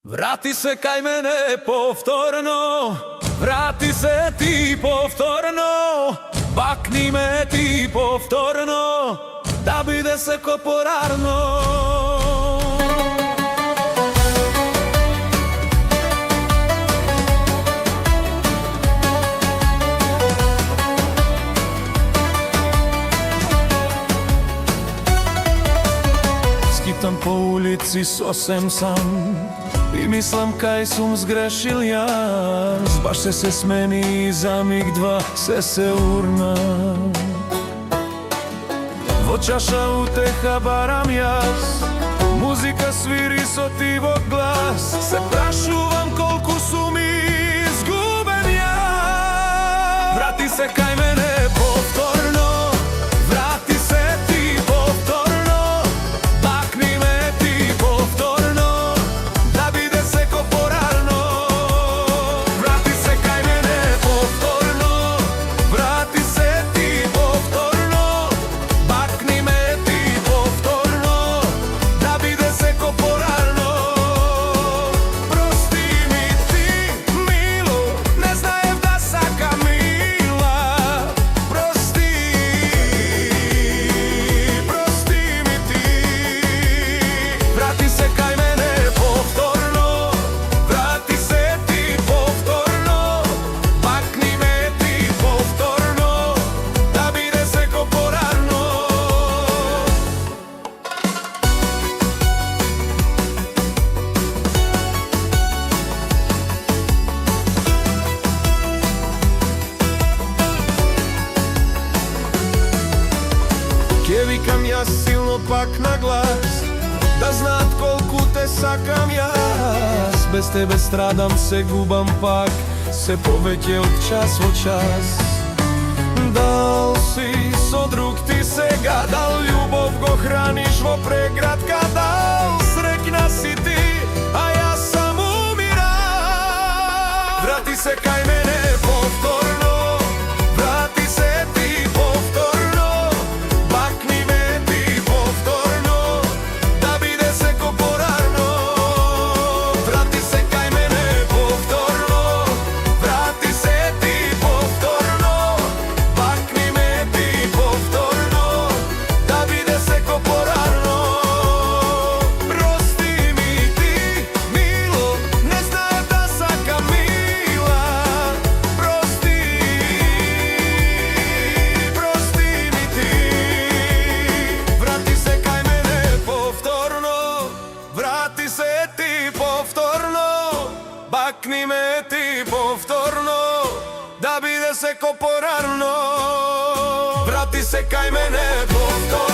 Vrati se kaj mene povtorno, vrati se ti povtorno, bakni me ti povtorno, da bude se ko porarno. Skitam po ulici sosem sam i mislim kaj sum zgrešil jaz. Baš se smeni za mig dva se urna. Vočaša uteha baram jaz, muzika sviri sotivog glas. Se prašuvam kolku su mi izguben ja. Vrati se kaj mene povtorno, vrati se ti povtorno, bakni me ti povtorno, da bide se ko porarno. Vrati se kaj mene povtorno, vrati se ti povtorno, bakni me ti povtorno, da bide se ko porarno. Prosti mi ti, milo, ne znajem da saka mila. Prosti mi ti, vrati se kaj mene povtorno, vrati se ti povtorno, bakni me ti povtorno, da bide se ko porarno. Kje vikam ja silno pak na glas, da znat kolku te sakam jaz. Bez tebe stradam se, gubam pak se poveće od čas od čas. Dal si so drug ti sega, dal ljubov go hraniš vo pregratka, dal srekna si ti, a ja sam umira. Vrati se kaj mene povtorno, vrati se ti povtorno, bakni me ti povtorno, da bide se ko porarno. Vrati se kaj mene povtorno, vrati se ti povtorno, bakni me ti povtorno, da bide se ko porarno. Prosti mi ti, milo, ne znajem da saka mila. Prosti mi ti, vrati se kaj mene povtorno, vrati se ti povtorno, bakni me ti povtorno, da bide se ko porarno. Vrati se kaj mene povtorno.